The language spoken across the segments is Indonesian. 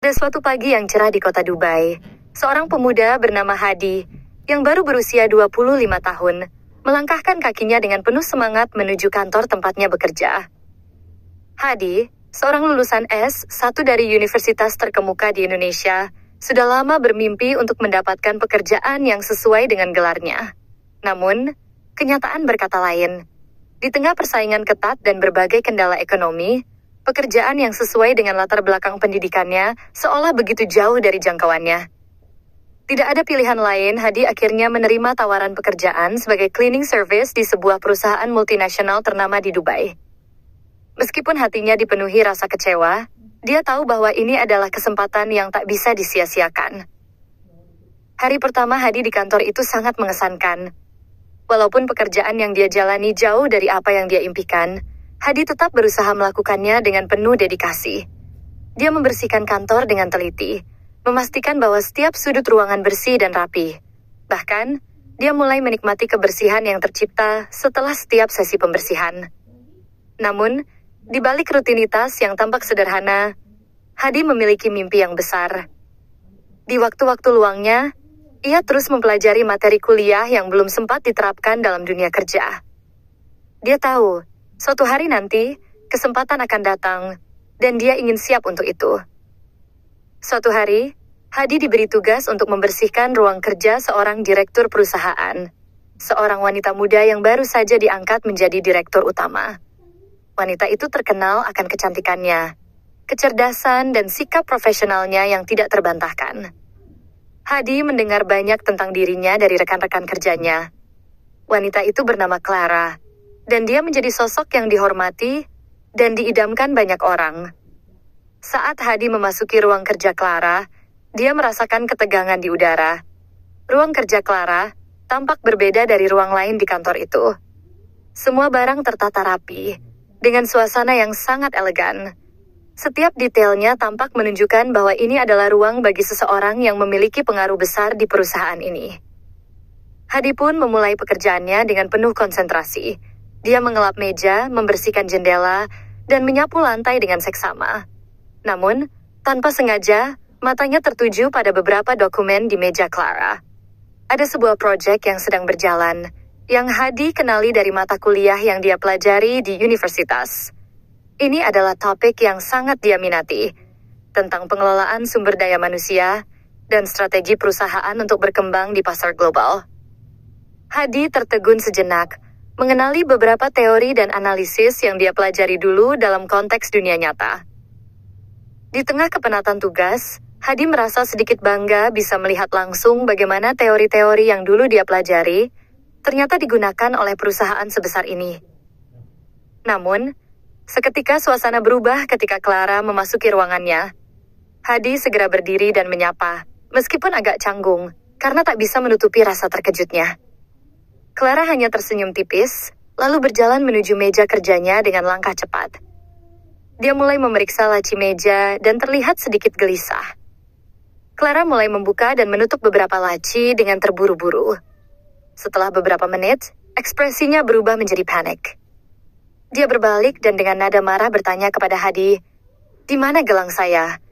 Pada suatu pagi yang cerah di kota Dubai, seorang pemuda bernama Hadi, yang baru berusia 25 tahun, melangkahkan kakinya dengan penuh semangat menuju kantor tempatnya bekerja. Hadi, seorang lulusan S1 dari universitas terkemuka di Indonesia, sudah lama bermimpi untuk mendapatkan pekerjaan yang sesuai dengan gelarnya. Namun, kenyataan berkata lain. Di tengah persaingan ketat dan berbagai kendala ekonomi, pekerjaan yang sesuai dengan latar belakang pendidikannya seolah begitu jauh dari jangkauannya. Tidak ada pilihan lain, Hadi akhirnya menerima tawaran pekerjaan sebagai cleaning service di sebuah perusahaan multinasional ternama di Dubai. Meskipun hatinya dipenuhi rasa kecewa, dia tahu bahwa ini adalah kesempatan yang tak bisa disia-siakan. Hari pertama Hadi di kantor itu sangat mengesankan. Walaupun pekerjaan yang dia jalani jauh dari apa yang dia impikan, Hadi tetap berusaha melakukannya dengan penuh dedikasi. Dia membersihkan kantor dengan teliti, memastikan bahwa setiap sudut ruangan bersih dan rapi. Bahkan, dia mulai menikmati kebersihan yang tercipta setelah setiap sesi pembersihan. Namun, di balik rutinitas yang tampak sederhana, Hadi memiliki mimpi yang besar. Di waktu-waktu luangnya, ia terus mempelajari materi kuliah yang belum sempat diterapkan dalam dunia kerja. Dia tahu, suatu hari nanti, kesempatan akan datang, dan dia ingin siap untuk itu. Suatu hari, Hadi diberi tugas untuk membersihkan ruang kerja seorang direktur perusahaan. Seorang wanita muda yang baru saja diangkat menjadi direktur utama. Wanita itu terkenal akan kecantikannya, kecerdasan, dan sikap profesionalnya yang tidak terbantahkan. Hadi mendengar banyak tentang dirinya dari rekan-rekan kerjanya. Wanita itu bernama Clara, dan dia menjadi sosok yang dihormati dan diidamkan banyak orang. Saat Hadi memasuki ruang kerja Clara, dia merasakan ketegangan di udara. Ruang kerja Clara tampak berbeda dari ruang lain di kantor itu. Semua barang tertata rapi, dengan suasana yang sangat elegan. Setiap detailnya tampak menunjukkan bahwa ini adalah ruang bagi seseorang yang memiliki pengaruh besar di perusahaan ini. Hadi pun memulai pekerjaannya dengan penuh konsentrasi. Dia mengelap meja, membersihkan jendela, dan menyapu lantai dengan seksama. Namun, tanpa sengaja, matanya tertuju pada beberapa dokumen di meja Clara. Ada sebuah proyek yang sedang berjalan, yang Hadi kenali dari mata kuliah yang dia pelajari di universitas. Ini adalah topik yang sangat dia minati, tentang pengelolaan sumber daya manusia dan strategi perusahaan untuk berkembang di pasar global. Hadi tertegun sejenak, mengenali beberapa teori dan analisis yang dia pelajari dulu dalam konteks dunia nyata. Di tengah kepenatan tugas, Hadi merasa sedikit bangga bisa melihat langsung bagaimana teori-teori yang dulu dia pelajari ternyata digunakan oleh perusahaan sebesar ini. Namun, seketika suasana berubah ketika Clara memasuki ruangannya. Hadi segera berdiri dan menyapa, meskipun agak canggung, karena tak bisa menutupi rasa terkejutnya. Clara hanya tersenyum tipis, lalu berjalan menuju meja kerjanya dengan langkah cepat. Dia mulai memeriksa laci meja dan terlihat sedikit gelisah. Clara mulai membuka dan menutup beberapa laci dengan terburu-buru. Setelah beberapa menit, ekspresinya berubah menjadi panik. Dia berbalik dan dengan nada marah bertanya kepada Hadi, "Di mana gelang saya?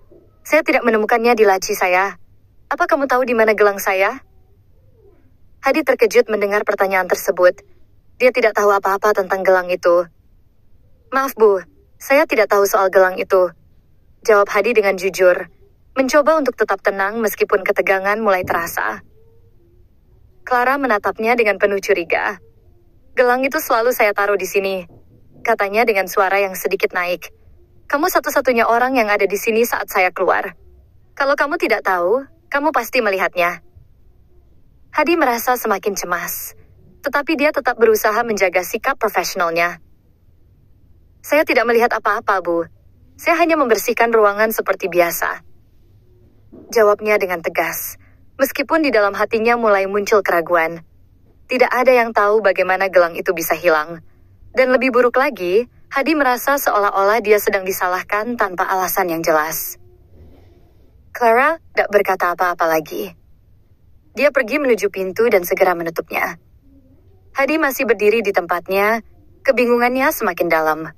Saya tidak menemukannya di laci saya. Apa kamu tahu di mana gelang saya?" Hadi terkejut mendengar pertanyaan tersebut. Dia tidak tahu apa-apa tentang gelang itu. "Maaf Bu, saya tidak tahu soal gelang itu," jawab Hadi dengan jujur, mencoba untuk tetap tenang meskipun ketegangan mulai terasa. Clara menatapnya dengan penuh curiga. "Gelang itu selalu saya taruh di sini," katanya dengan suara yang sedikit naik. "Kamu satu-satunya orang yang ada di sini saat saya keluar. Kalau kamu tidak tahu, kamu pasti melihatnya." Hadi merasa semakin cemas, tetapi dia tetap berusaha menjaga sikap profesionalnya. "Saya tidak melihat apa-apa, Bu. Saya hanya membersihkan ruangan seperti biasa," jawabnya dengan tegas, meskipun di dalam hatinya mulai muncul keraguan. Tidak ada yang tahu bagaimana gelang itu bisa hilang. Dan lebih buruk lagi, Hadi merasa seolah-olah dia sedang disalahkan tanpa alasan yang jelas. Clara tidak berkata apa-apa lagi. Dia pergi menuju pintu dan segera menutupnya. Hadi masih berdiri di tempatnya, kebingungannya semakin dalam.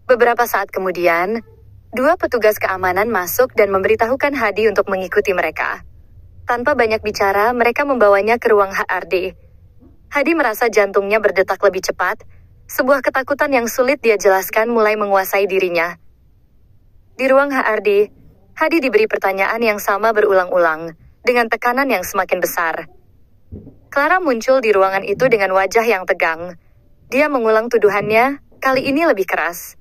Beberapa saat kemudian, Dua petugas keamanan masuk dan memberitahukan Hadi untuk mengikuti mereka. Tanpa banyak bicara, mereka membawanya ke ruang HRD. Hadi merasa jantungnya berdetak lebih cepat. Sebuah ketakutan yang sulit dia jelaskan mulai menguasai dirinya. Di ruang HRD, Hadi diberi pertanyaan yang sama berulang-ulang, dengan tekanan yang semakin besar. Clara muncul di ruangan itu dengan wajah yang tegang. Dia mengulang tuduhannya, kali ini lebih keras.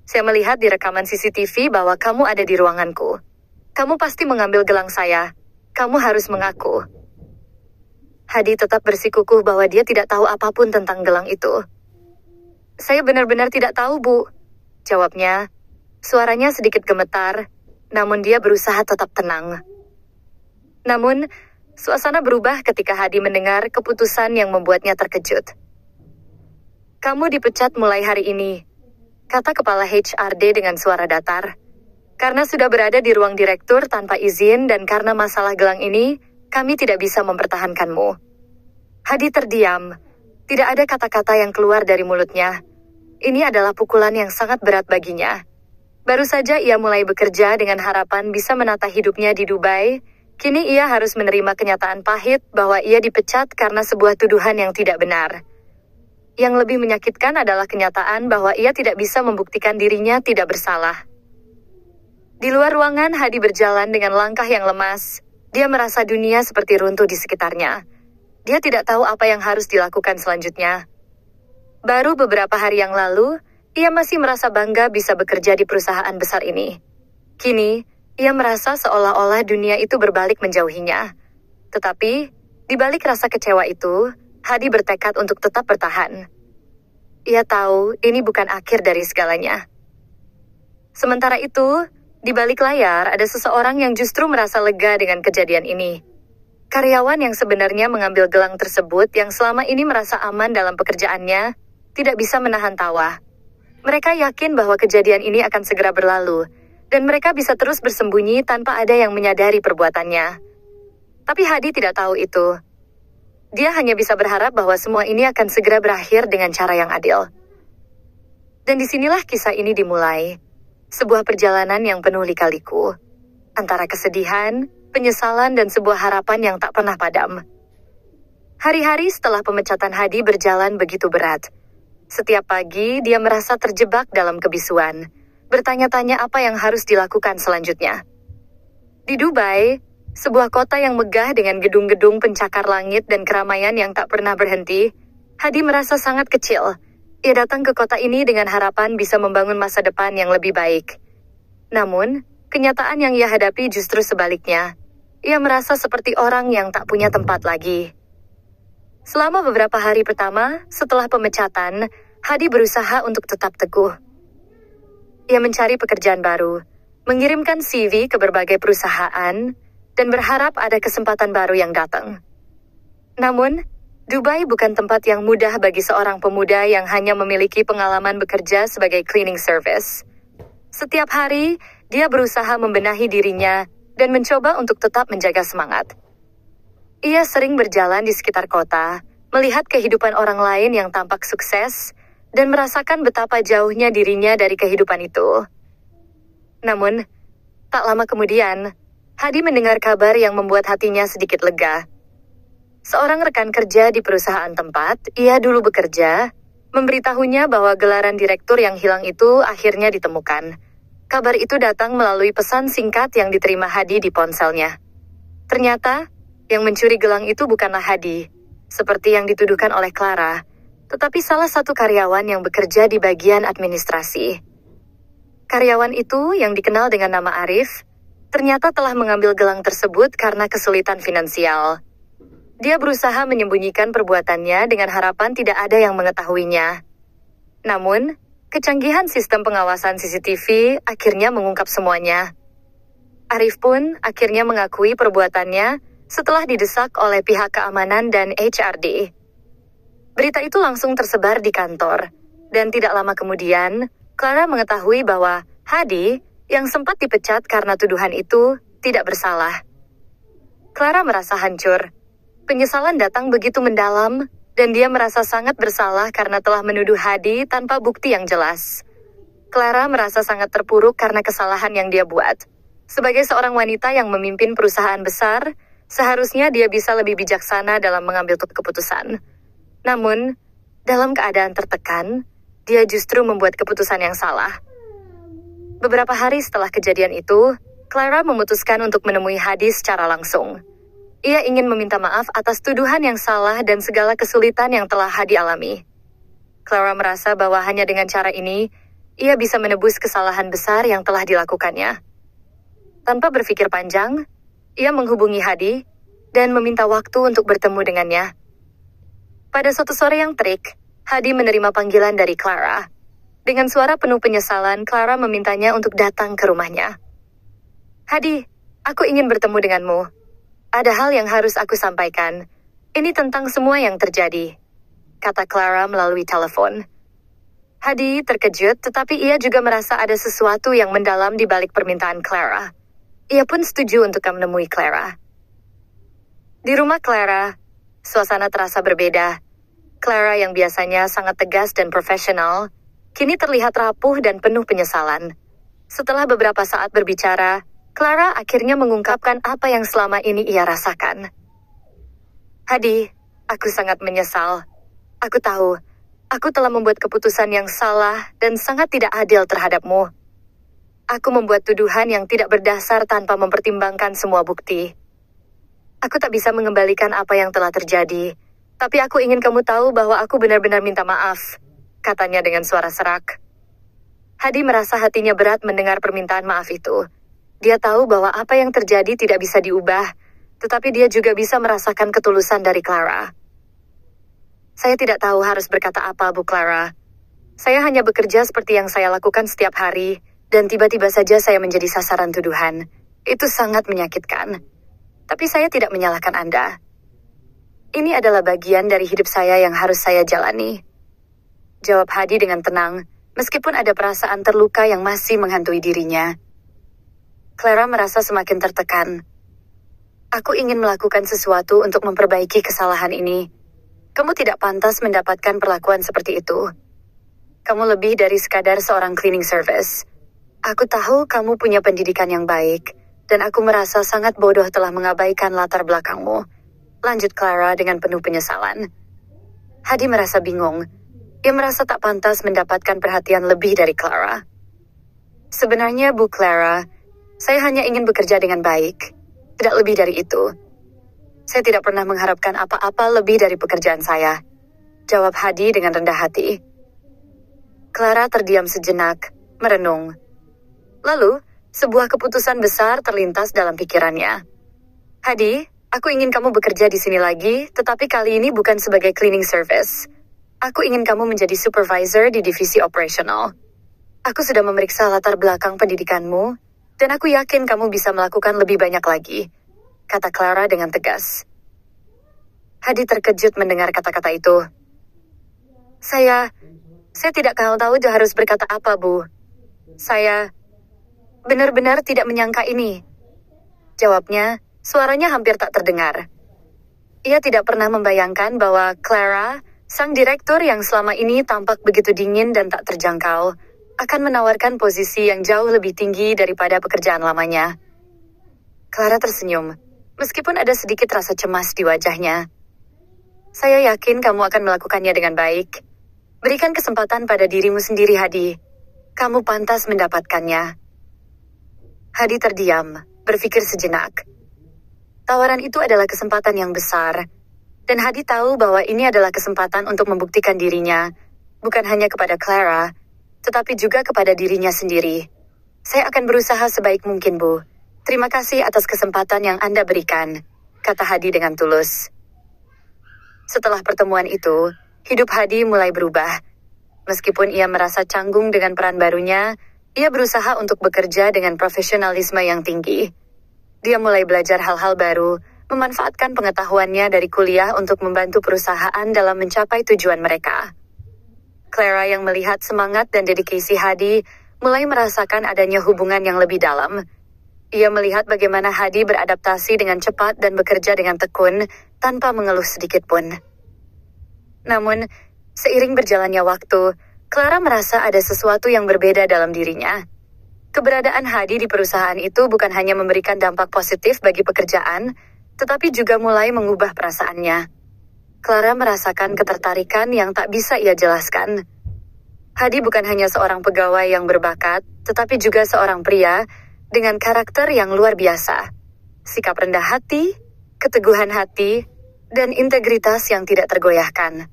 Saya melihat di rekaman CCTV bahwa kamu ada di ruanganku. Kamu pasti mengambil gelang saya. Kamu harus mengaku. Hadi tetap bersikukuh bahwa dia tidak tahu apapun tentang gelang itu. Saya benar-benar tidak tahu, Bu. Jawabnya. Suaranya sedikit gemetar, namun dia berusaha tetap tenang. Namun, suasana berubah ketika Hadi mendengar keputusan yang membuatnya terkejut. Kamu dipecat mulai hari ini, kata kepala HRD dengan suara datar. Karena sudah berada di ruang direktur tanpa izin dan karena masalah gelang ini, kami tidak bisa mempertahankanmu. Hadi terdiam. Tidak ada kata-kata yang keluar dari mulutnya. Ini adalah pukulan yang sangat berat baginya. Baru saja ia mulai bekerja dengan harapan bisa menata hidupnya di Dubai. Kini ia harus menerima kenyataan pahit bahwa ia dipecat karena sebuah tuduhan yang tidak benar. Yang lebih menyakitkan adalah kenyataan bahwa ia tidak bisa membuktikan dirinya tidak bersalah. Di luar ruangan, Hadi berjalan dengan langkah yang lemas. Dia merasa dunia seperti runtuh di sekitarnya. Dia tidak tahu apa yang harus dilakukan selanjutnya. Baru beberapa hari yang lalu, ia masih merasa bangga bisa bekerja di perusahaan besar ini. Kini, ia merasa seolah-olah dunia itu berbalik menjauhinya. Tetapi, di balik rasa kecewa itu, Hadi bertekad untuk tetap bertahan. Ia tahu ini bukan akhir dari segalanya. Sementara itu, di balik layar ada seseorang yang justru merasa lega dengan kejadian ini. Karyawan yang sebenarnya mengambil gelang tersebut yang selama ini merasa aman dalam pekerjaannya, tidak bisa menahan tawa. Mereka yakin bahwa kejadian ini akan segera berlalu, dan mereka bisa terus bersembunyi tanpa ada yang menyadari perbuatannya. Tapi Hadi tidak tahu itu. Dia hanya bisa berharap bahwa semua ini akan segera berakhir dengan cara yang adil. Dan disinilah kisah ini dimulai. Sebuah perjalanan yang penuh lika-liku. Antara kesedihan, penyesalan, dan sebuah harapan yang tak pernah padam. Hari-hari setelah pemecatan Hadi berjalan begitu berat. Setiap pagi, dia merasa terjebak dalam kebisuan. Bertanya-tanya apa yang harus dilakukan selanjutnya. Di Dubai, sebuah kota yang megah dengan gedung-gedung pencakar langit dan keramaian yang tak pernah berhenti, Hadi merasa sangat kecil. Ia datang ke kota ini dengan harapan bisa membangun masa depan yang lebih baik. Namun, kenyataan yang ia hadapi justru sebaliknya. Ia merasa seperti orang yang tak punya tempat lagi. Selama beberapa hari pertama, setelah pemecatan, Hadi berusaha untuk tetap teguh. Ia mencari pekerjaan baru, mengirimkan CV ke berbagai perusahaan, dan berharap ada kesempatan baru yang datang. Namun, Dubai bukan tempat yang mudah bagi seorang pemuda yang hanya memiliki pengalaman bekerja sebagai cleaning service. Setiap hari, dia berusaha membenahi dirinya dan mencoba untuk tetap menjaga semangat. Ia sering berjalan di sekitar kota, melihat kehidupan orang lain yang tampak sukses, dan merasakan betapa jauhnya dirinya dari kehidupan itu. Namun, tak lama kemudian, Hadi mendengar kabar yang membuat hatinya sedikit lega. Seorang rekan kerja di perusahaan tempat ia dulu bekerja, memberitahunya bahwa gelaran direktur yang hilang itu akhirnya ditemukan. Kabar itu datang melalui pesan singkat yang diterima Hadi di ponselnya. Ternyata, yang mencuri gelang itu bukanlah Hadi, seperti yang dituduhkan oleh Clara, tetapi salah satu karyawan yang bekerja di bagian administrasi. Karyawan itu, yang dikenal dengan nama Arif, ternyata telah mengambil gelang tersebut karena kesulitan finansial. Dia berusaha menyembunyikan perbuatannya dengan harapan tidak ada yang mengetahuinya. Namun, kecanggihan sistem pengawasan CCTV akhirnya mengungkap semuanya. Arif pun akhirnya mengakui perbuatannya setelah didesak oleh pihak keamanan dan HRD. Berita itu langsung tersebar di kantor, dan tidak lama kemudian, Clara mengetahui bahwa Hadi, yang sempat dipecat karena tuduhan itu, tidak bersalah. Clara merasa hancur. Penyesalan datang begitu mendalam, dan dia merasa sangat bersalah karena telah menuduh Hadi tanpa bukti yang jelas. Clara merasa sangat terpuruk karena kesalahan yang dia buat. Sebagai seorang wanita yang memimpin perusahaan besar, seharusnya dia bisa lebih bijaksana dalam mengambil keputusan. Namun, dalam keadaan tertekan, dia justru membuat keputusan yang salah. Beberapa hari setelah kejadian itu, Clara memutuskan untuk menemui Hadi secara langsung. Ia ingin meminta maaf atas tuduhan yang salah dan segala kesulitan yang telah Hadi alami. Clara merasa bahwa hanya dengan cara ini, ia bisa menebus kesalahan besar yang telah dilakukannya. Tanpa berpikir panjang, ia menghubungi Hadi dan meminta waktu untuk bertemu dengannya. Pada suatu sore yang terik, Hadi menerima panggilan dari Clara. Dengan suara penuh penyesalan, Clara memintanya untuk datang ke rumahnya. Hadi, aku ingin bertemu denganmu. Ada hal yang harus aku sampaikan. Ini tentang semua yang terjadi, kata Clara melalui telepon. Hadi terkejut, tetapi ia juga merasa ada sesuatu yang mendalam di balik permintaan Clara. Ia pun setuju untuk menemui Clara. Di rumah Clara, suasana terasa berbeda. Clara yang biasanya sangat tegas dan profesional, kini terlihat rapuh dan penuh penyesalan. Setelah beberapa saat berbicara, Clara akhirnya mengungkapkan apa yang selama ini ia rasakan. Hadi, aku sangat menyesal. Aku tahu, aku telah membuat keputusan yang salah dan sangat tidak adil terhadapmu. Aku membuat tuduhan yang tidak berdasar tanpa mempertimbangkan semua bukti. Aku tak bisa mengembalikan apa yang telah terjadi, tapi aku ingin kamu tahu bahwa aku benar-benar minta maaf, katanya dengan suara serak. Hadi merasa hatinya berat mendengar permintaan maaf itu. Dia tahu bahwa apa yang terjadi tidak bisa diubah, tetapi dia juga bisa merasakan ketulusan dari Clara. Saya tidak tahu harus berkata apa, Bu Clara. Saya hanya bekerja seperti yang saya lakukan setiap hari, dan tiba-tiba saja saya menjadi sasaran tuduhan. Itu sangat menyakitkan. Tapi saya tidak menyalahkan Anda. Ini adalah bagian dari hidup saya yang harus saya jalani. Jawab Hadi dengan tenang, meskipun ada perasaan terluka yang masih menghantui dirinya. Clara merasa semakin tertekan. Aku ingin melakukan sesuatu untuk memperbaiki kesalahan ini. Kamu tidak pantas mendapatkan perlakuan seperti itu. Kamu lebih dari sekadar seorang cleaning service. Aku tahu kamu punya pendidikan yang baik, dan aku merasa sangat bodoh telah mengabaikan latar belakangmu. Lanjut Clara dengan penuh penyesalan. Hadi merasa bingung. Ia merasa tak pantas mendapatkan perhatian lebih dari Clara. Sebenarnya, Bu Clara, saya hanya ingin bekerja dengan baik. Tidak lebih dari itu. Saya tidak pernah mengharapkan apa-apa lebih dari pekerjaan saya. Jawab Hadi dengan rendah hati. Clara terdiam sejenak, merenung. Lalu, sebuah keputusan besar terlintas dalam pikirannya. Hadi, aku ingin kamu bekerja di sini lagi, tetapi kali ini bukan sebagai cleaning service. Aku ingin kamu menjadi supervisor di divisi operasional. Aku sudah memeriksa latar belakang pendidikanmu, dan aku yakin kamu bisa melakukan lebih banyak lagi, kata Clara dengan tegas. Hadi terkejut mendengar kata-kata itu. Saya tidak tahu harus berkata apa, Bu. Saya benar-benar tidak menyangka ini. Jawabnya, suaranya hampir tak terdengar. Ia tidak pernah membayangkan bahwa Clara, sang direktur yang selama ini tampak begitu dingin dan tak terjangkau, akan menawarkan posisi yang jauh lebih tinggi daripada pekerjaan lamanya. Clara tersenyum, meskipun ada sedikit rasa cemas di wajahnya. Saya yakin kamu akan melakukannya dengan baik. Berikan kesempatan pada dirimu sendiri, Hadi. Kamu pantas mendapatkannya. Hadi terdiam, berpikir sejenak. Tawaran itu adalah kesempatan yang besar, dan Hadi tahu bahwa ini adalah kesempatan untuk membuktikan dirinya, bukan hanya kepada Clara, tetapi juga kepada dirinya sendiri. Saya akan berusaha sebaik mungkin, Bu. Terima kasih atas kesempatan yang Anda berikan, kata Hadi dengan tulus. Setelah pertemuan itu, hidup Hadi mulai berubah. Meskipun ia merasa canggung dengan peran barunya, ia berusaha untuk bekerja dengan profesionalisme yang tinggi. Dia mulai belajar hal-hal baru, memanfaatkan pengetahuannya dari kuliah untuk membantu perusahaan dalam mencapai tujuan mereka. Clara yang melihat semangat dan dedikasi Hadi mulai merasakan adanya hubungan yang lebih dalam. Ia melihat bagaimana Hadi beradaptasi dengan cepat dan bekerja dengan tekun tanpa mengeluh sedikit pun. Namun, seiring berjalannya waktu, Clara merasa ada sesuatu yang berbeda dalam dirinya. Keberadaan Hadi di perusahaan itu bukan hanya memberikan dampak positif bagi pekerjaan, tetapi juga mulai mengubah perasaannya. Clara merasakan ketertarikan yang tak bisa ia jelaskan. Hadi bukan hanya seorang pegawai yang berbakat, tetapi juga seorang pria dengan karakter yang luar biasa. Sikap rendah hati, keteguhan hati, dan integritas yang tidak tergoyahkan.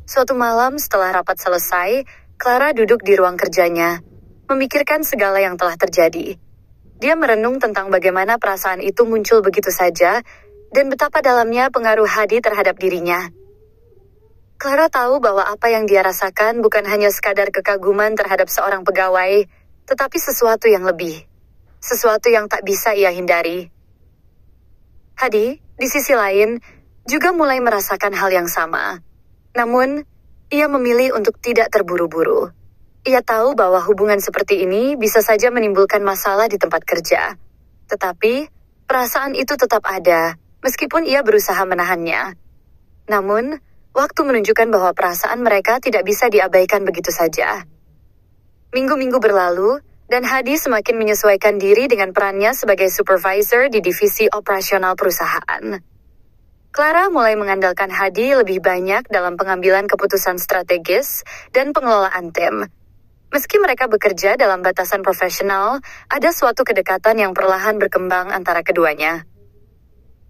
Suatu malam setelah rapat selesai, Clara duduk di ruang kerjanya, memikirkan segala yang telah terjadi. Dia merenung tentang bagaimana perasaan itu muncul begitu saja, dan betapa dalamnya pengaruh Hadi terhadap dirinya. Clara tahu bahwa apa yang dia rasakan bukan hanya sekadar kekaguman terhadap seorang pegawai, tetapi sesuatu yang lebih. Sesuatu yang tak bisa ia hindari. Hadi, di sisi lain, juga mulai merasakan hal yang sama. Namun, ia memilih untuk tidak terburu-buru. Ia tahu bahwa hubungan seperti ini bisa saja menimbulkan masalah di tempat kerja. Tetapi, perasaan itu tetap ada, meskipun ia berusaha menahannya. Namun, waktu menunjukkan bahwa perasaan mereka tidak bisa diabaikan begitu saja. Minggu-minggu berlalu, dan Hadi semakin menyesuaikan diri dengan perannya sebagai supervisor di divisi operasional perusahaan. Clara mulai mengandalkan Hadi lebih banyak dalam pengambilan keputusan strategis dan pengelolaan tim. Meski mereka bekerja dalam batasan profesional, ada suatu kedekatan yang perlahan berkembang antara keduanya.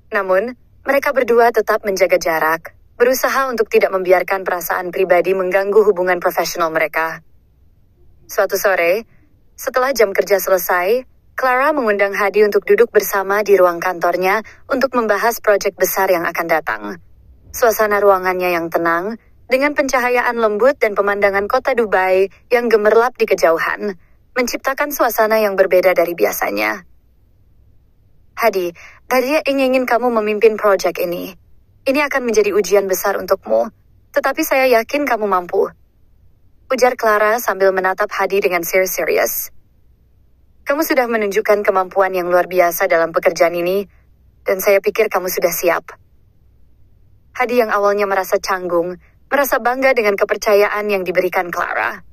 Namun, mereka berdua tetap menjaga jarak, berusaha untuk tidak membiarkan perasaan pribadi mengganggu hubungan profesional mereka. Suatu sore, setelah jam kerja selesai, Clara mengundang Hadi untuk duduk bersama di ruang kantornya untuk membahas proyek besar yang akan datang. Suasana ruangannya yang tenang, dengan pencahayaan lembut dan pemandangan kota Dubai yang gemerlap di kejauhan, menciptakan suasana yang berbeda dari biasanya. Hadi, tadi ingin kamu memimpin proyek ini. Ini akan menjadi ujian besar untukmu, tetapi saya yakin kamu mampu. Ujar Clara sambil menatap Hadi dengan serius. Kamu sudah menunjukkan kemampuan yang luar biasa dalam pekerjaan ini, dan saya pikir kamu sudah siap. Hadi yang awalnya merasa canggung, merasa bangga dengan kepercayaan yang diberikan Clara.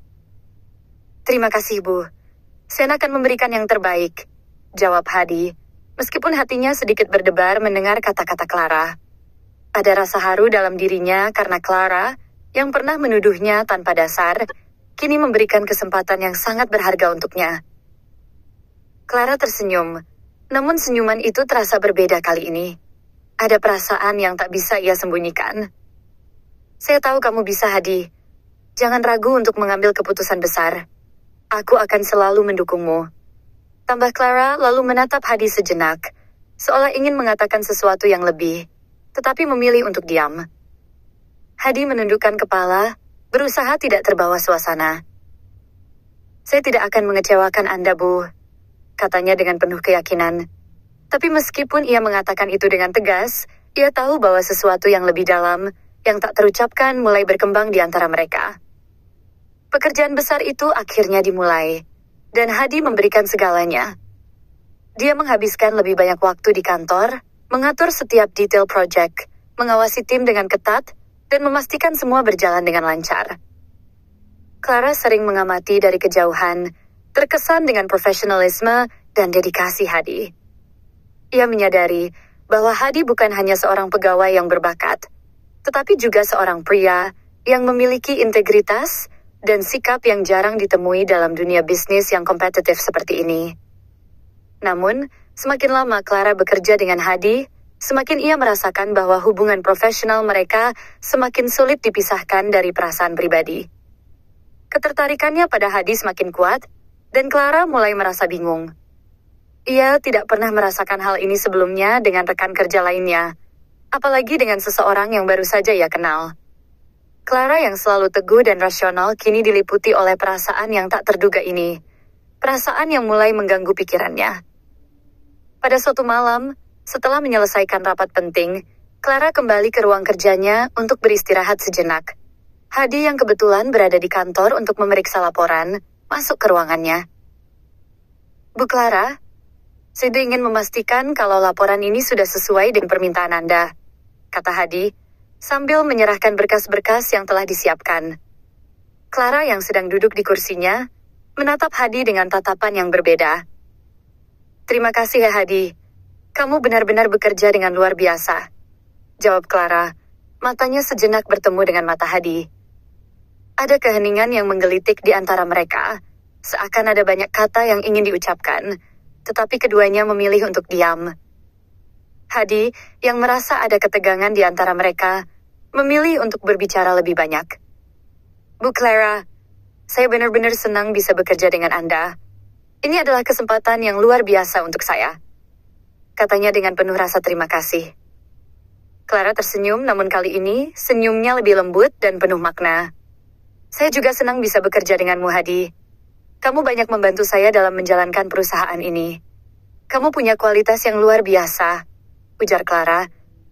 Terima kasih, Bu. Saya akan memberikan yang terbaik, jawab Hadi, meskipun hatinya sedikit berdebar mendengar kata-kata Clara. Ada rasa haru dalam dirinya karena Clara, yang pernah menuduhnya tanpa dasar, kini memberikan kesempatan yang sangat berharga untuknya. Clara tersenyum, namun senyuman itu terasa berbeda kali ini. Ada perasaan yang tak bisa ia sembunyikan. Saya tahu kamu bisa, Hadi. Jangan ragu untuk mengambil keputusan besar. Aku akan selalu mendukungmu. Tambah Clara lalu menatap Hadi sejenak, seolah ingin mengatakan sesuatu yang lebih, tetapi memilih untuk diam. Hadi menundukkan kepala, berusaha tidak terbawa suasana. Saya tidak akan mengecewakan Anda, Bu, katanya dengan penuh keyakinan. Tapi meskipun ia mengatakan itu dengan tegas, ia tahu bahwa sesuatu yang lebih dalam, yang tak terucapkan mulai berkembang di antara mereka. Pekerjaan besar itu akhirnya dimulai, dan Hadi memberikan segalanya. Dia menghabiskan lebih banyak waktu di kantor, mengatur setiap detail proyek, mengawasi tim dengan ketat, dan memastikan semua berjalan dengan lancar. Clara sering mengamati dari kejauhan, terkesan dengan profesionalisme dan dedikasi Hadi. Ia menyadari bahwa Hadi bukan hanya seorang pegawai yang berbakat, tetapi juga seorang pria yang memiliki integritas dan sikap yang jarang ditemui dalam dunia bisnis yang kompetitif seperti ini. Namun, semakin lama Clara bekerja dengan Hadi, semakin ia merasakan bahwa hubungan profesional mereka semakin sulit dipisahkan dari perasaan pribadi. Ketertarikannya pada Hadi semakin kuat, dan Clara mulai merasa bingung. Ia tidak pernah merasakan hal ini sebelumnya dengan rekan kerja lainnya, apalagi dengan seseorang yang baru saja ia kenal. Clara yang selalu teguh dan rasional kini diliputi oleh perasaan yang tak terduga ini, perasaan yang mulai mengganggu pikirannya. Pada suatu malam, setelah menyelesaikan rapat penting, Clara kembali ke ruang kerjanya untuk beristirahat sejenak. Hadi yang kebetulan berada di kantor untuk memeriksa laporan, masuk ke ruangannya. Bu Clara, saya ingin memastikan kalau laporan ini sudah sesuai dengan permintaan Anda, kata Hadi, sambil menyerahkan berkas-berkas yang telah disiapkan. Clara yang sedang duduk di kursinya, menatap Hadi dengan tatapan yang berbeda. Terima kasih ya Hadi. Kamu benar-benar bekerja dengan luar biasa. Jawab Clara, matanya sejenak bertemu dengan mata Hadi. Ada keheningan yang menggelitik di antara mereka, seakan ada banyak kata yang ingin diucapkan, tetapi keduanya memilih untuk diam. Hadi, yang merasa ada ketegangan di antara mereka, memilih untuk berbicara lebih banyak. Bu Clara, saya benar-benar senang bisa bekerja dengan Anda. Ini adalah kesempatan yang luar biasa untuk saya. Katanya dengan penuh rasa terima kasih. Clara tersenyum, namun kali ini senyumnya lebih lembut dan penuh makna. Saya juga senang bisa bekerja denganmu, Hadi. Kamu banyak membantu saya dalam menjalankan perusahaan ini. Kamu punya kualitas yang luar biasa, ujar Clara.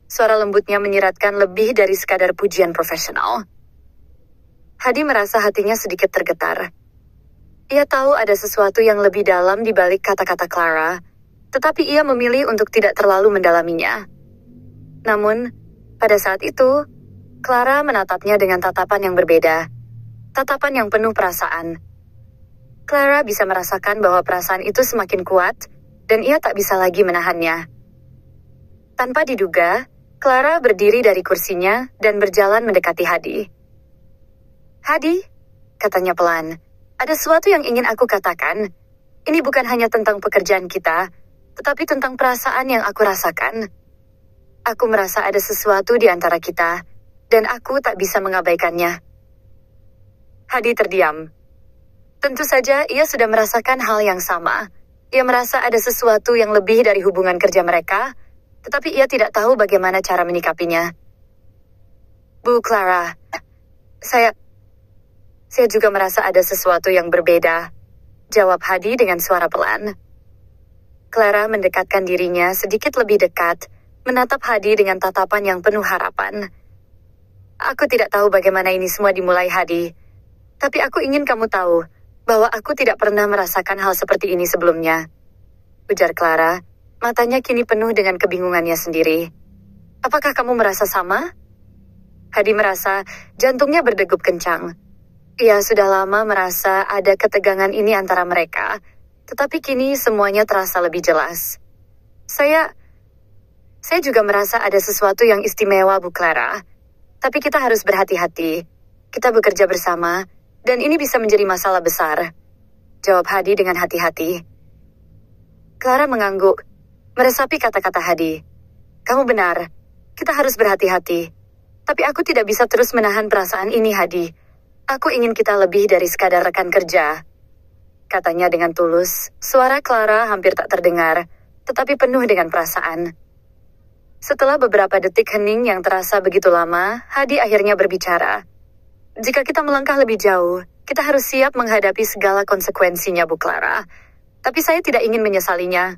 Suara lembutnya menyiratkan lebih dari sekadar pujian profesional. Hadi merasa hatinya sedikit tergetar. Ia tahu ada sesuatu yang lebih dalam di balik kata-kata Clara, tetapi ia memilih untuk tidak terlalu mendalaminya. Namun, pada saat itu, Clara menatapnya dengan tatapan yang berbeda. Tatapan yang penuh perasaan. Clara bisa merasakan bahwa perasaan itu semakin kuat, dan ia tak bisa lagi menahannya. Tanpa diduga, Clara berdiri dari kursinya dan berjalan mendekati Hadi. Hadi, katanya pelan, ada sesuatu yang ingin aku katakan. Ini bukan hanya tentang pekerjaan kita, tetapi tentang perasaan yang aku rasakan. Aku merasa ada sesuatu di antara kita, dan aku tak bisa mengabaikannya. Hadi terdiam. Tentu saja ia sudah merasakan hal yang sama. Ia merasa ada sesuatu yang lebih dari hubungan kerja mereka, tetapi ia tidak tahu bagaimana cara menyikapinya. Bu Clara, saya juga merasa ada sesuatu yang berbeda, jawab Hadi dengan suara pelan. Clara mendekatkan dirinya sedikit lebih dekat, menatap Hadi dengan tatapan yang penuh harapan. Aku tidak tahu bagaimana ini semua dimulai, Hadi. Tapi aku ingin kamu tahu bahwa aku tidak pernah merasakan hal seperti ini sebelumnya. Ujar Clara, matanya kini penuh dengan kebingungannya sendiri. Apakah kamu merasa sama? Hadi merasa jantungnya berdegup kencang. Ia sudah lama merasa ada ketegangan ini antara mereka, tetapi kini semuanya terasa lebih jelas. Saya juga merasa ada sesuatu yang istimewa, Bu Clara. Tapi kita harus berhati-hati. Kita bekerja bersama, dan ini bisa menjadi masalah besar. Jawab Hadi dengan hati-hati. Clara mengangguk, meresapi kata-kata Hadi. Kamu benar, kita harus berhati-hati. Tapi aku tidak bisa terus menahan perasaan ini, Hadi. Aku ingin kita lebih dari sekadar rekan kerja. Katanya dengan tulus, suara Clara hampir tak terdengar, tetapi penuh dengan perasaan. Setelah beberapa detik hening yang terasa begitu lama, Hadi akhirnya berbicara. Jika kita melangkah lebih jauh, kita harus siap menghadapi segala konsekuensinya, Bu Clara. Tapi saya tidak ingin menyesalinya.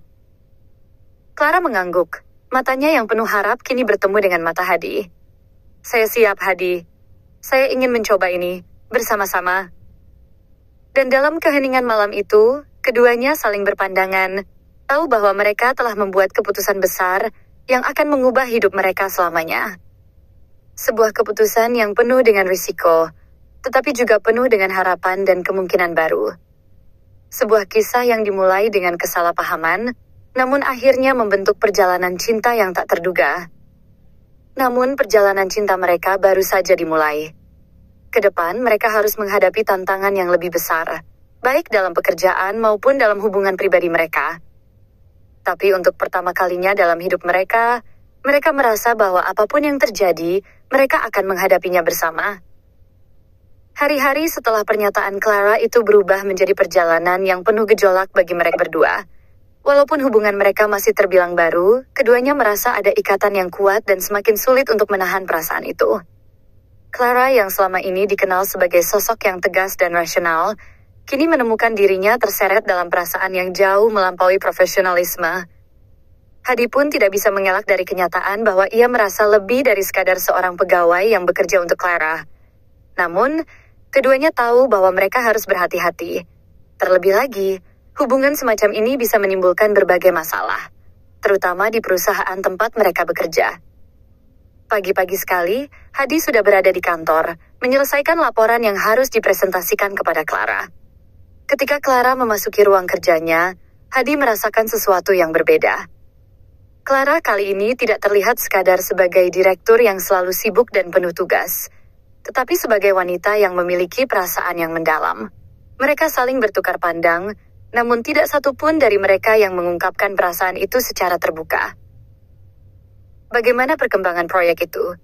Clara mengangguk. Matanya yang penuh harap kini bertemu dengan mata Hadi. Saya siap, Hadi. Saya ingin mencoba ini, bersama-sama. Dan dalam keheningan malam itu, keduanya saling berpandangan, tahu bahwa mereka telah membuat keputusan besar yang akan mengubah hidup mereka selamanya. Sebuah keputusan yang penuh dengan risiko, tetapi juga penuh dengan harapan dan kemungkinan baru. Sebuah kisah yang dimulai dengan kesalahpahaman, namun akhirnya membentuk perjalanan cinta yang tak terduga. Namun perjalanan cinta mereka baru saja dimulai. Kedepan mereka harus menghadapi tantangan yang lebih besar, baik dalam pekerjaan maupun dalam hubungan pribadi mereka. Tapi untuk pertama kalinya dalam hidup mereka merasa bahwa apapun yang terjadi, mereka akan menghadapinya bersama. Hari-hari setelah pernyataan Clara itu berubah menjadi perjalanan yang penuh gejolak bagi mereka berdua. Walaupun hubungan mereka masih terbilang baru, keduanya merasa ada ikatan yang kuat dan semakin sulit untuk menahan perasaan itu. Clara yang selama ini dikenal sebagai sosok yang tegas dan rasional, kini menemukan dirinya terseret dalam perasaan yang jauh melampaui profesionalisme. Hadi pun tidak bisa mengelak dari kenyataan bahwa ia merasa lebih dari sekadar seorang pegawai yang bekerja untuk Clara. Namun, keduanya tahu bahwa mereka harus berhati-hati. Terlebih lagi, hubungan semacam ini bisa menimbulkan berbagai masalah, terutama di perusahaan tempat mereka bekerja. Pagi-pagi sekali, Hadi sudah berada di kantor, menyelesaikan laporan yang harus dipresentasikan kepada Clara. Ketika Clara memasuki ruang kerjanya, Hadi merasakan sesuatu yang berbeda. Clara kali ini tidak terlihat sekadar sebagai direktur yang selalu sibuk dan penuh tugas, tetapi sebagai wanita yang memiliki perasaan yang mendalam. Mereka saling bertukar pandang, namun tidak satupun dari mereka yang mengungkapkan perasaan itu secara terbuka. Bagaimana perkembangan proyek itu?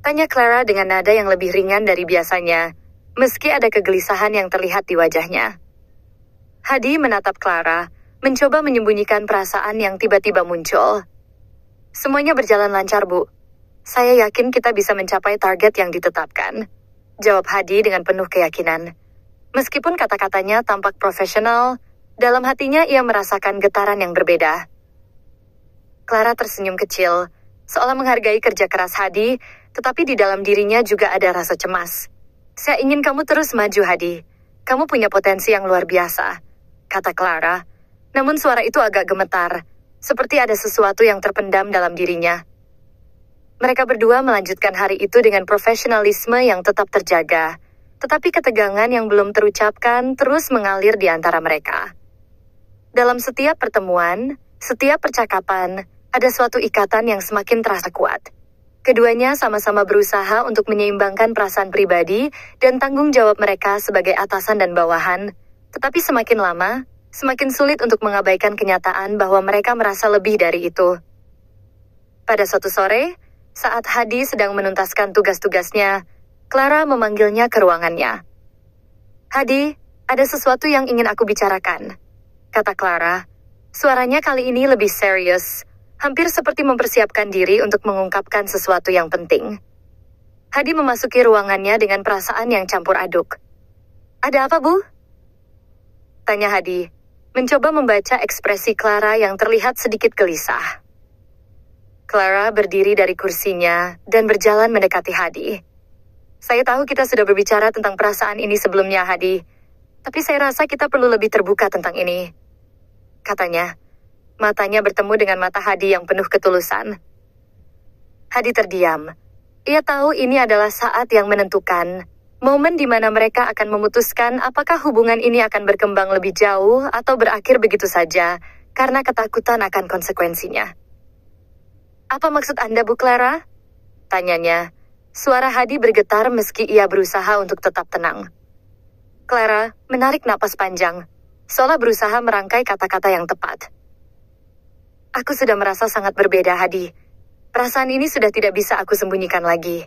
Tanya Clara dengan nada yang lebih ringan dari biasanya, meski ada kegelisahan yang terlihat di wajahnya. Hadi menatap Clara, mencoba menyembunyikan perasaan yang tiba-tiba muncul. Semuanya berjalan lancar, Bu. Saya yakin kita bisa mencapai target yang ditetapkan. Jawab Hadi dengan penuh keyakinan. Meskipun kata-katanya tampak profesional, dalam hatinya ia merasakan getaran yang berbeda. Clara tersenyum kecil, seolah menghargai kerja keras Hadi, tetapi di dalam dirinya juga ada rasa cemas. Saya ingin kamu terus maju, Hadi. Kamu punya potensi yang luar biasa, kata Clara. Namun suara itu agak gemetar, seperti ada sesuatu yang terpendam dalam dirinya. Mereka berdua melanjutkan hari itu dengan profesionalisme yang tetap terjaga, tetapi ketegangan yang belum terucapkan terus mengalir di antara mereka. Dalam setiap pertemuan, setiap percakapan, ada suatu ikatan yang semakin terasa kuat. Keduanya sama-sama berusaha untuk menyeimbangkan perasaan pribadi dan tanggung jawab mereka sebagai atasan dan bawahan, tetapi semakin lama, semakin sulit untuk mengabaikan kenyataan bahwa mereka merasa lebih dari itu. Pada suatu sore, saat Hadi sedang menuntaskan tugas-tugasnya, Clara memanggilnya ke ruangannya. Hadi, ada sesuatu yang ingin aku bicarakan, kata Clara. Suaranya kali ini lebih serius, hampir seperti mempersiapkan diri untuk mengungkapkan sesuatu yang penting. Hadi memasuki ruangannya dengan perasaan yang campur aduk. Ada apa, Bu? Tanya Hadi, mencoba membaca ekspresi Clara yang terlihat sedikit gelisah. Clara berdiri dari kursinya dan berjalan mendekati Hadi. Saya tahu kita sudah berbicara tentang perasaan ini sebelumnya, Hadi. Tapi saya rasa kita perlu lebih terbuka tentang ini, katanya. Matanya bertemu dengan mata Hadi yang penuh ketulusan. Hadi terdiam. Ia tahu ini adalah saat yang menentukan, momen di mana mereka akan memutuskan apakah hubungan ini akan berkembang lebih jauh atau berakhir begitu saja, karena ketakutan akan konsekuensinya. Apa maksud Anda, Bu Clara? Tanyanya. Suara Hadi bergetar meski ia berusaha untuk tetap tenang. Clara menarik napas panjang, seolah berusaha merangkai kata-kata yang tepat. Aku sudah merasa sangat berbeda, Hadi. Perasaan ini sudah tidak bisa aku sembunyikan lagi.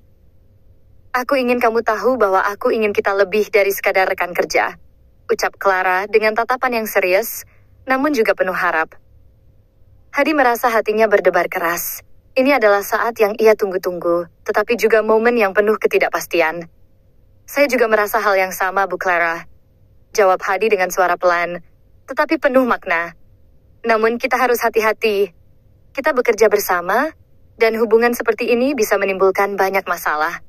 Aku ingin kamu tahu bahwa aku ingin kita lebih dari sekadar rekan kerja, ucap Clara dengan tatapan yang serius, namun juga penuh harap. Hadi merasa hatinya berdebar keras. Ini adalah saat yang ia tunggu-tunggu, tetapi juga momen yang penuh ketidakpastian. Saya juga merasa hal yang sama, Bu Clara, jawab Hadi dengan suara pelan, tetapi penuh makna. Namun kita harus hati-hati. Kita bekerja bersama, dan hubungan seperti ini bisa menimbulkan banyak masalah.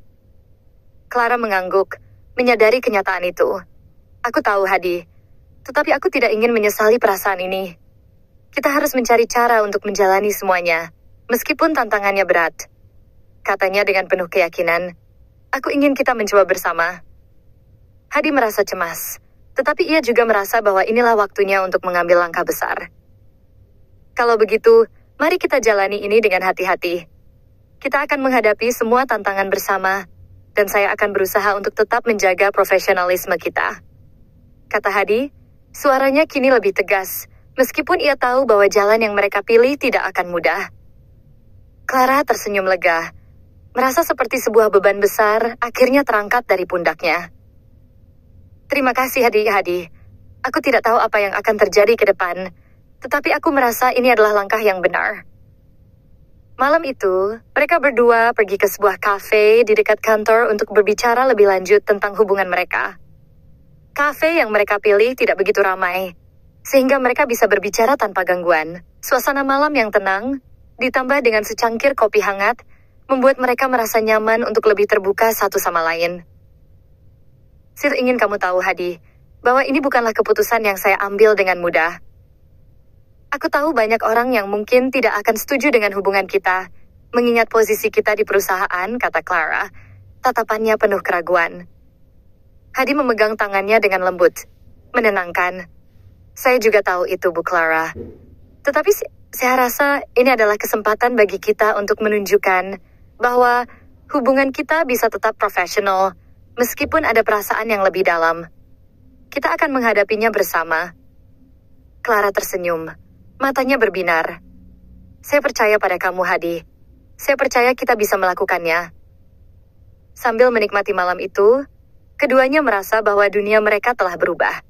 Clara mengangguk, menyadari kenyataan itu. Aku tahu, Hadi. Tetapi aku tidak ingin menyesali perasaan ini. Kita harus mencari cara untuk menjalani semuanya, meskipun tantangannya berat. Katanya dengan penuh keyakinan. Aku ingin kita mencoba bersama. Hadi merasa cemas, tetapi ia juga merasa bahwa inilah waktunya untuk mengambil langkah besar. Kalau begitu, mari kita jalani ini dengan hati-hati. Kita akan menghadapi semua tantangan bersama, dan saya akan berusaha untuk tetap menjaga profesionalisme kita. Kata Hadi, suaranya kini lebih tegas, meskipun ia tahu bahwa jalan yang mereka pilih tidak akan mudah. Clara tersenyum lega, merasa seperti sebuah beban besar akhirnya terangkat dari pundaknya. Terima kasih, Hadi. Aku tidak tahu apa yang akan terjadi ke depan, tetapi aku merasa ini adalah langkah yang benar. Malam itu, mereka berdua pergi ke sebuah kafe di dekat kantor untuk berbicara lebih lanjut tentang hubungan mereka. Kafe yang mereka pilih tidak begitu ramai, sehingga mereka bisa berbicara tanpa gangguan. Suasana malam yang tenang, ditambah dengan secangkir kopi hangat, membuat mereka merasa nyaman untuk lebih terbuka satu sama lain. Saya ingin kamu tahu, Hadi, bahwa ini bukanlah keputusan yang saya ambil dengan mudah. Aku tahu banyak orang yang mungkin tidak akan setuju dengan hubungan kita, mengingat posisi kita di perusahaan, kata Clara. Tatapannya penuh keraguan. Hadi memegang tangannya dengan lembut, menenangkan. Saya juga tahu itu, Bu Clara. Tetapi saya rasa ini adalah kesempatan bagi kita untuk menunjukkan bahwa hubungan kita bisa tetap profesional, meskipun ada perasaan yang lebih dalam. Kita akan menghadapinya bersama. Clara tersenyum, matanya berbinar. Saya percaya pada kamu, Hadi. Saya percaya kita bisa melakukannya. Sambil menikmati malam itu, keduanya merasa bahwa dunia mereka telah berubah.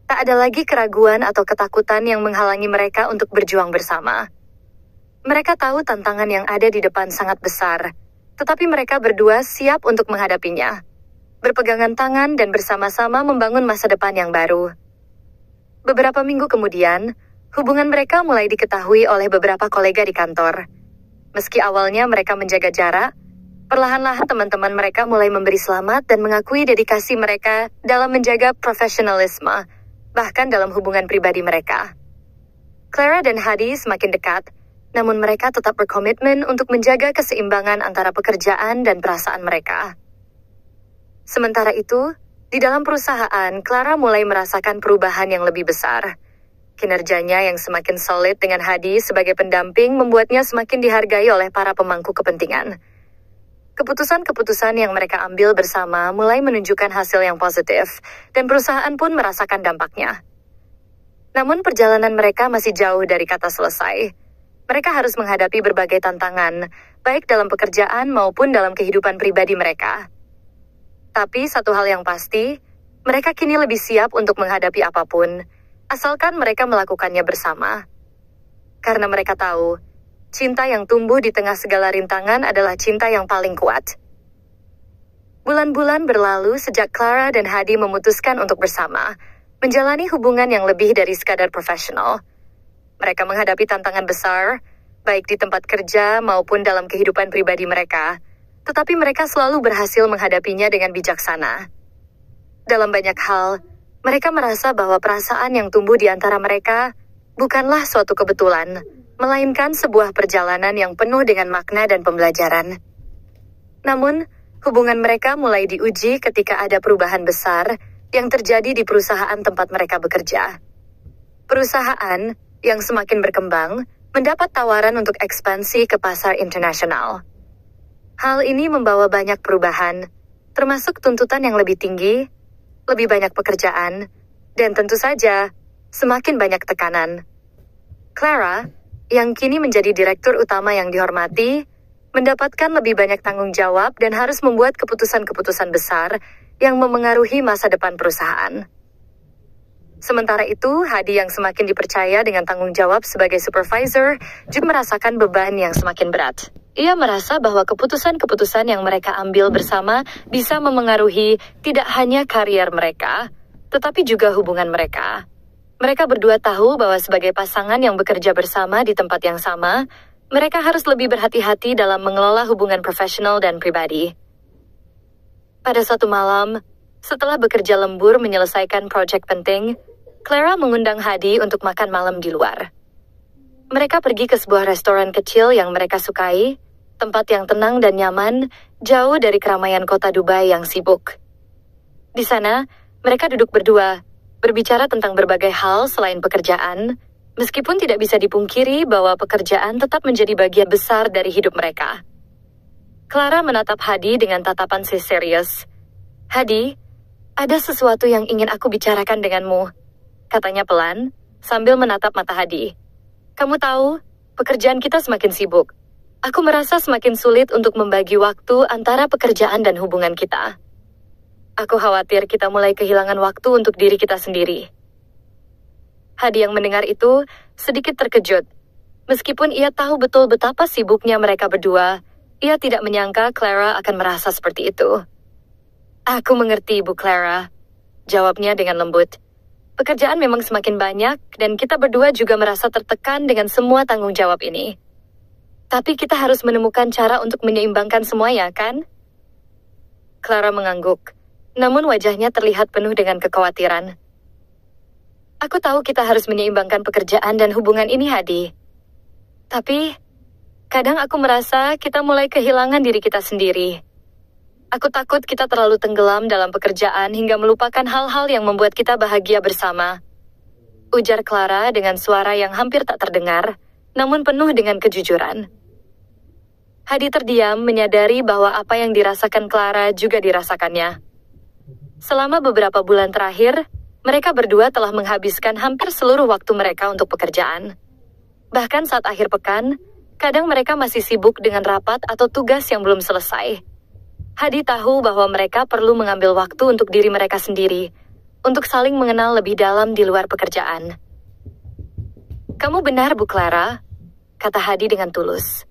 Tak ada lagi keraguan atau ketakutan yang menghalangi mereka untuk berjuang bersama. Mereka tahu tantangan yang ada di depan sangat besar, tetapi mereka berdua siap untuk menghadapinya. Berpegangan tangan dan bersama-sama membangun masa depan yang baru. Beberapa minggu kemudian, hubungan mereka mulai diketahui oleh beberapa kolega di kantor. Meski awalnya mereka menjaga jarak, perlahan-lahan teman-teman mereka mulai memberi selamat dan mengakui dedikasi mereka dalam menjaga profesionalisme, bahkan dalam hubungan pribadi mereka. Clara dan Hadi semakin dekat, namun mereka tetap berkomitmen untuk menjaga keseimbangan antara pekerjaan dan perasaan mereka. Sementara itu, di dalam perusahaan, Clara mulai merasakan perubahan yang lebih besar. Kinerjanya yang semakin solid dengan Hadi sebagai pendamping membuatnya semakin dihargai oleh para pemangku kepentingan. Keputusan-keputusan yang mereka ambil bersama mulai menunjukkan hasil yang positif, dan perusahaan pun merasakan dampaknya. Namun perjalanan mereka masih jauh dari kata selesai. Mereka harus menghadapi berbagai tantangan, baik dalam pekerjaan maupun dalam kehidupan pribadi mereka. Tapi satu hal yang pasti, mereka kini lebih siap untuk menghadapi apapun, asalkan mereka melakukannya bersama. Karena mereka tahu, cinta yang tumbuh di tengah segala rintangan adalah cinta yang paling kuat. Bulan-bulan berlalu sejak Clara dan Hadi memutuskan untuk bersama, menjalani hubungan yang lebih dari sekadar profesional. Mereka menghadapi tantangan besar, baik di tempat kerja maupun dalam kehidupan pribadi mereka, tetapi mereka selalu berhasil menghadapinya dengan bijaksana. Dalam banyak hal, mereka merasa bahwa perasaan yang tumbuh di antara mereka bukanlah suatu kebetulan, melainkan sebuah perjalanan yang penuh dengan makna dan pembelajaran. Namun, hubungan mereka mulai diuji ketika ada perubahan besar yang terjadi di perusahaan tempat mereka bekerja. Perusahaan yang semakin berkembang mendapat tawaran untuk ekspansi ke pasar internasional. Hal ini membawa banyak perubahan, termasuk tuntutan yang lebih tinggi, lebih banyak pekerjaan, dan tentu saja semakin banyak tekanan. Clara, yang kini menjadi direktur utama yang dihormati, mendapatkan lebih banyak tanggung jawab dan harus membuat keputusan-keputusan besar yang memengaruhi masa depan perusahaan. Sementara itu, Hadi yang semakin dipercaya dengan tanggung jawab sebagai supervisor juga merasakan beban yang semakin berat. Ia merasa bahwa keputusan-keputusan yang mereka ambil bersama bisa memengaruhi tidak hanya karier mereka, tetapi juga hubungan mereka. Mereka berdua tahu bahwa sebagai pasangan yang bekerja bersama di tempat yang sama, mereka harus lebih berhati-hati dalam mengelola hubungan profesional dan pribadi. Pada suatu malam, setelah bekerja lembur menyelesaikan proyek penting, Clara mengundang Hadi untuk makan malam di luar. Mereka pergi ke sebuah restoran kecil yang mereka sukai, tempat yang tenang dan nyaman, jauh dari keramaian kota Dubai yang sibuk. Di sana, mereka duduk berdua, berbicara tentang berbagai hal selain pekerjaan, meskipun tidak bisa dipungkiri bahwa pekerjaan tetap menjadi bagian besar dari hidup mereka. Clara menatap Hadi dengan tatapan serius. "Hadi, ada sesuatu yang ingin aku bicarakan denganmu," katanya pelan, sambil menatap mata Hadi. "Kamu tahu, pekerjaan kita semakin sibuk. Aku merasa semakin sulit untuk membagi waktu antara pekerjaan dan hubungan kita. Aku khawatir kita mulai kehilangan waktu untuk diri kita sendiri." Hadi yang mendengar itu sedikit terkejut. Meskipun ia tahu betul betapa sibuknya mereka berdua, ia tidak menyangka Clara akan merasa seperti itu. "Aku mengerti, Bu Clara," jawabnya dengan lembut. "Pekerjaan memang semakin banyak, dan kita berdua juga merasa tertekan dengan semua tanggung jawab ini. Tapi kita harus menemukan cara untuk menyeimbangkan semuanya, kan?" Clara mengangguk, namun wajahnya terlihat penuh dengan kekhawatiran. "Aku tahu kita harus menyeimbangkan pekerjaan dan hubungan ini, Hadi. Tapi, kadang aku merasa kita mulai kehilangan diri kita sendiri. Aku takut kita terlalu tenggelam dalam pekerjaan hingga melupakan hal-hal yang membuat kita bahagia bersama. Ujar Clara dengan suara yang hampir tak terdengar, namun penuh dengan kejujuran. Hadi terdiam menyadari bahwa apa yang dirasakan Clara juga dirasakannya. Selama beberapa bulan terakhir, mereka berdua telah menghabiskan hampir seluruh waktu mereka untuk pekerjaan. Bahkan saat akhir pekan, kadang mereka masih sibuk dengan rapat atau tugas yang belum selesai. Hadi tahu bahwa mereka perlu mengambil waktu untuk diri mereka sendiri, untuk saling mengenal lebih dalam di luar pekerjaan. Kamu benar, Bu Clara, kata Hadi dengan tulus.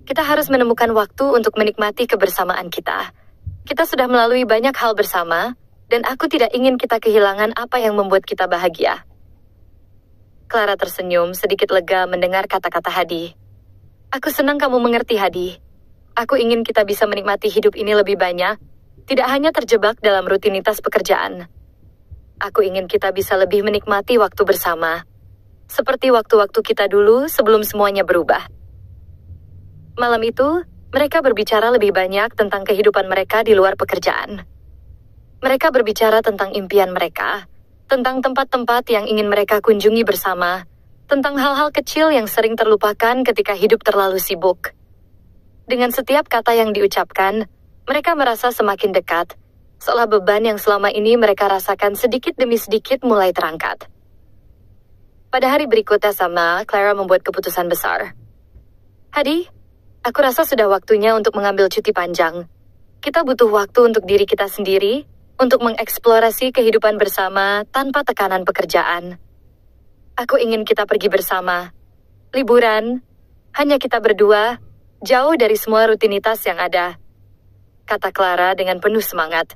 Kita harus menemukan waktu untuk menikmati kebersamaan kita. Kita sudah melalui banyak hal bersama, dan aku tidak ingin kita kehilangan apa yang membuat kita bahagia. Clara tersenyum sedikit lega mendengar kata-kata Hadi. Aku senang kamu mengerti, Hadi. Aku ingin kita bisa menikmati hidup ini lebih banyak, tidak hanya terjebak dalam rutinitas pekerjaan. Aku ingin kita bisa lebih menikmati waktu bersama, seperti waktu-waktu kita dulu sebelum semuanya berubah. Malam itu, mereka berbicara lebih banyak tentang kehidupan mereka di luar pekerjaan. Mereka berbicara tentang impian mereka, tentang tempat-tempat yang ingin mereka kunjungi bersama, tentang hal-hal kecil yang sering terlupakan ketika hidup terlalu sibuk. Dengan setiap kata yang diucapkan, mereka merasa semakin dekat, seolah beban yang selama ini mereka rasakan sedikit demi sedikit mulai terangkat. Pada hari berikutnya sama, Clara membuat keputusan besar. Hadi, aku rasa sudah waktunya untuk mengambil cuti panjang. Kita butuh waktu untuk diri kita sendiri, untuk mengeksplorasi kehidupan bersama tanpa tekanan pekerjaan. Aku ingin kita pergi bersama. Liburan, hanya kita berdua, jauh dari semua rutinitas yang ada, kata Clara dengan penuh semangat.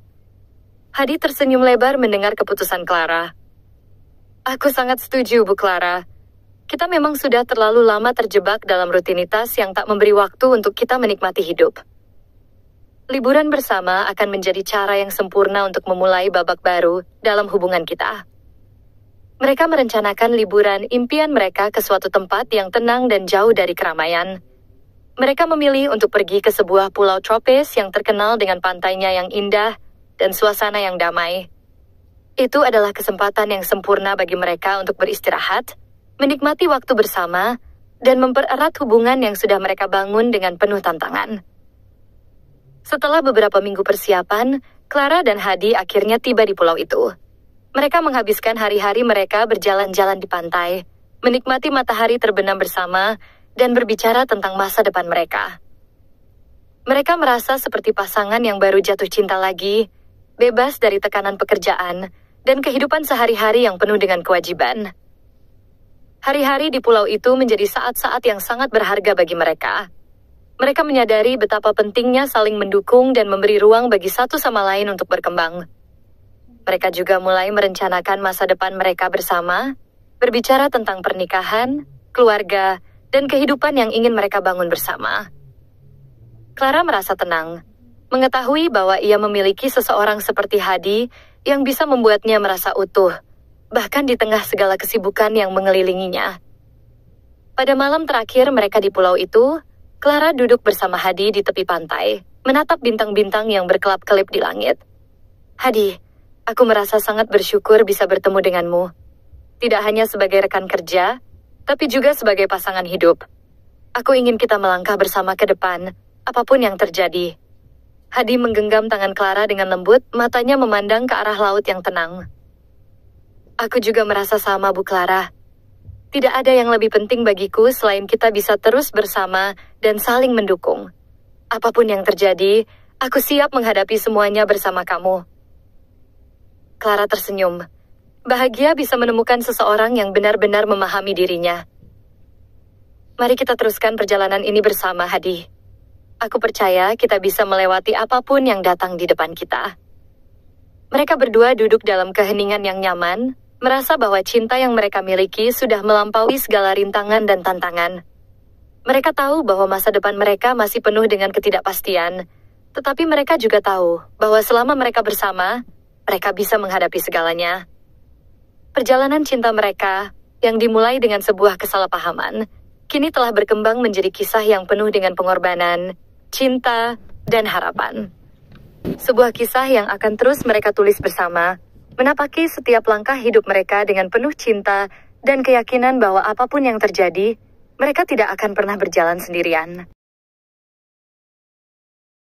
Hadi tersenyum lebar mendengar keputusan Clara. Aku sangat setuju, Bu Clara. Kita memang sudah terlalu lama terjebak dalam rutinitas yang tak memberi waktu untuk kita menikmati hidup. Liburan bersama akan menjadi cara yang sempurna untuk memulai babak baru dalam hubungan kita. Mereka merencanakan liburan impian mereka ke suatu tempat yang tenang dan jauh dari keramaian. Mereka memilih untuk pergi ke sebuah pulau tropis yang terkenal dengan pantainya yang indah dan suasana yang damai. Itu adalah kesempatan yang sempurna bagi mereka untuk beristirahat, menikmati waktu bersama, dan mempererat hubungan yang sudah mereka bangun dengan penuh tantangan. Setelah beberapa minggu persiapan, Clara dan Hadi akhirnya tiba di pulau itu. Mereka menghabiskan hari-hari mereka berjalan-jalan di pantai, menikmati matahari terbenam bersama, dan berbicara tentang masa depan mereka. Mereka merasa seperti pasangan yang baru jatuh cinta lagi, bebas dari tekanan pekerjaan, dan kehidupan sehari-hari yang penuh dengan kewajiban. Hari-hari di pulau itu menjadi saat-saat yang sangat berharga bagi mereka. Mereka menyadari betapa pentingnya saling mendukung dan memberi ruang bagi satu sama lain untuk berkembang. Mereka juga mulai merencanakan masa depan mereka bersama, berbicara tentang pernikahan, keluarga, dan kehidupan yang ingin mereka bangun bersama. Clara merasa tenang, mengetahui bahwa ia memiliki seseorang seperti Hadi yang bisa membuatnya merasa utuh, bahkan di tengah segala kesibukan yang mengelilinginya. Pada malam terakhir mereka di pulau itu, Clara duduk bersama Hadi di tepi pantai, menatap bintang-bintang yang berkelap-kelip di langit. Hadi, aku merasa sangat bersyukur bisa bertemu denganmu. Tidak hanya sebagai rekan kerja, tapi juga sebagai pasangan hidup. Aku ingin kita melangkah bersama ke depan, apapun yang terjadi. Hadi menggenggam tangan Clara dengan lembut, matanya memandang ke arah laut yang tenang. Aku juga merasa sama, Bu Clara. Tidak ada yang lebih penting bagiku selain kita bisa terus bersama dan saling mendukung. Apapun yang terjadi, aku siap menghadapi semuanya bersama kamu. Clara tersenyum. Bahagia bisa menemukan seseorang yang benar-benar memahami dirinya. Mari kita teruskan perjalanan ini bersama, Hadi. Aku percaya kita bisa melewati apapun yang datang di depan kita. Mereka berdua duduk dalam keheningan yang nyaman, merasa bahwa cinta yang mereka miliki sudah melampaui segala rintangan dan tantangan. Mereka tahu bahwa masa depan mereka masih penuh dengan ketidakpastian, tetapi mereka juga tahu bahwa selama mereka bersama, mereka bisa menghadapi segalanya. Perjalanan cinta mereka, yang dimulai dengan sebuah kesalahpahaman, kini telah berkembang menjadi kisah yang penuh dengan pengorbanan, cinta, dan harapan. Sebuah kisah yang akan terus mereka tulis bersama, menapaki setiap langkah hidup mereka dengan penuh cinta dan keyakinan bahwa apapun yang terjadi, mereka tidak akan pernah berjalan sendirian.